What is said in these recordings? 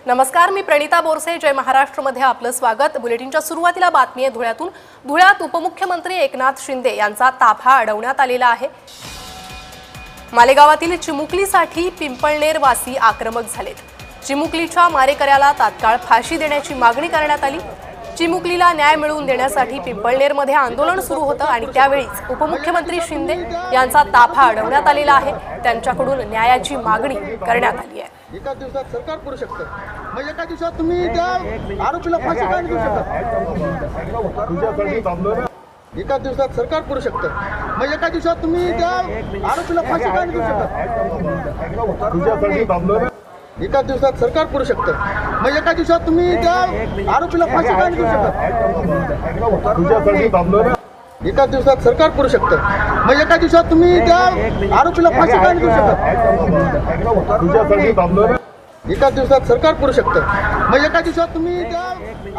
नमस्कार, मी प्रणिता बोरसे. जय महाराष्ट्रमध्ये आपलं स्वागत. बुलेटिनच्या सुरुवातीला बातमी आहे धुळ्यातून. धुळ्यात उपमुख्यमंत्री एकनाथ शिंदे यांचा ताफा अडवण्यात आलेला आहे. मालेगावातील चिमुकलीसाठी पिंपळनेर वासी आक्रमक झालेत. चिमुकलीच्या मारेकऱ्याला तात्काळ फाशी देण्याची मागणी करण्यात आली. चिमुकलीला न्याय मिळवून देण्यासाठी पिंपळनेरमध्ये आंदोलन सुरू होतं आणि त्यावेळीच उपमुख्यमंत्री शिंदे यांचा ताफा अडवण्यात आलेला आहे. त्यांच्याकडून न्यायाची मागणी करण्यात आली आहे. एका दिवसात सरकार करू शकतं, मग एका दिवसात तुम्ही त्या आरोपीला फाशी का देऊ शकता? एका दिवसात सरकार करू शकतं, मग एका दिवसात तुम्ही त्या आरोपीला फाशी का देऊ शकता? एका दिवसात सरकार करू शकतं, मग एका दिवसात तुम्ही त्या आरोपीला फाशी का देऊ शकता? एका दिवसात सरकार करू शकतं, मग एका दिवसात तुम्ही त्या आरोपीला फाशी का देऊ शकता? एका दिवसात सरकार करू शकतं, मग एका दिवसात तुम्ही त्या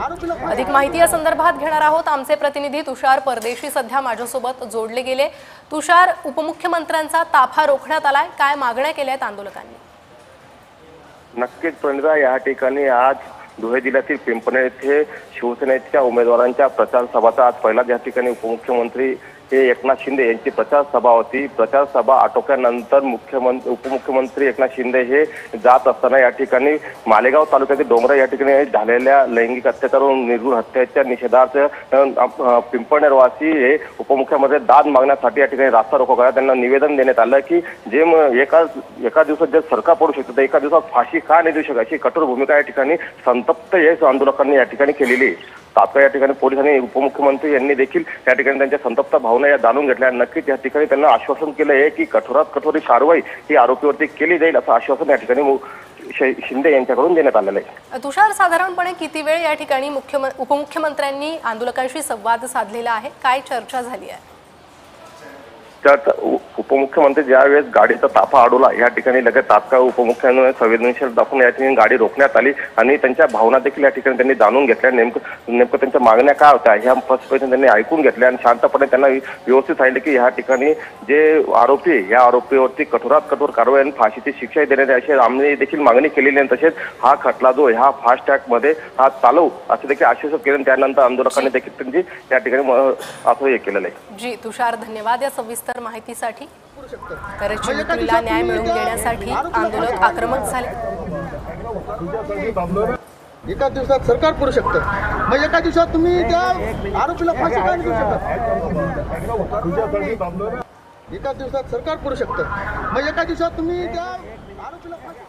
आरोपीला. अधिक माहिती या संदर्भात घेणार आहोत. आमचे प्रतिनिधी तुषार परदेशी सध्या माझ्यासोबत जोडले गेले. तुषार, उपमुख्यमंत्र्यांचा ताफा रोखण्यात आलाय, काय मागण्या केल्या आहेत आंदोलकांनी? नक्कीच प्रणिता, या ठिकाणी आज धुळे जिल्ह्यातील पिंपळनेर येथे शिवसेनेच्या उमेदवारांच्या प्रचार सभाचा आज पहिलाच या ठिकाणी उपमुख्यमंत्री एकनाथ शिंदे यांची प्रचार सभा होती. प्रचार सभा आटोक्यानंतर उपमुख्यमंत्री एकनाथ शिंदे हे जात असताना या ठिकाणी मालेगाव तालुक्यातील डोंगरा या ठिकाणी झालेल्या लैंगिक अत्याचार व निर्घृण हत्येच्या निषेधार्थ पिंपळनेरवासी हे उपमुख्यमंत्री दाद मागण्यासाठी या ठिकाणी रास्ता रोको करा. त्यांना निवेदन देण्यात आलं की जे एका दिवसात जे सरकार पडू शकतं तर एका दिवसात फाशी का नाही देऊ शकत, अशी कठोर भूमिका या ठिकाणी संतप्त आंदोलकांनी या ठिकाणी केलेली. तात्काळ या ठिकाणी पोलिसांनी उपमुख्यमंत्री यांनी देखील या ठिकाणी त्यांच्या संतप्त भावना या जाणून घेतल्या. नक्कीच या ठिकाणी त्यांना आश्वासन केलं आहे की कठोरात कठोर कारवाई ही आरोपीवरती केली जाईल, असं आश्वासन या ठिकाणी शिंदे यांच्याकडून देण्यात आलेलं आहे. तुषार, साधारणपणे किती वेळ या ठिकाणी उपमुख्यमंत्र्यांनी आंदोलकांशी संवाद साधलेला आहे? काय चर्चा झाली आहे? त्यात उपमुख्यमंत्री ज्यावेळेस गाडीचा ताफा अडवला या ठिकाणी लगेच तात्काळ उपमुख्यमंत्री संवेदनशील दाखवून या ठिकाणी गाडी रोखण्यात आली आणि त्यांच्या भावना देखील या ठिकाणी त्यांनी जाणून घेतल्या. नेमकं त्यांच्या मागण्या काय होत्या ह्या फर्स्टपासून त्यांनी ऐकून घेतल्या आणि शांतपणे त्यांना व्यवस्थित सांगितले की ह्या ठिकाणी जे आरोपी आहे या आरोपीवरती कठोरात कठोर कारवाई आणि फाशीची शिक्षाही देण्यात अशी आम्ही देखील मागणी केलेली आहे. तसेच हा खटला जो हा फास्ट ट्रॅक मध्ये हा चालवू असे देखील आश्वासन केले. त्यानंतर आंदोलकांनी देखील त्यांची या ठिकाणी असं हे केलेलं आहे. जी तुषार, धन्यवाद या सविस्तर माहितीसाठी. तर चिमुकलीला न्याय मिळवून देण्यासाठी आंदोलक आक्रमक झाले. एका दिवसात सरकार करू शकतं, मग एका दिवसात तुम्ही त्या आरोपीला फाशी का देऊ शकता? एका दिवसात सरकार करू शकतं, मग एका दिवसात तुम्ही त्या आरोपीला फाशी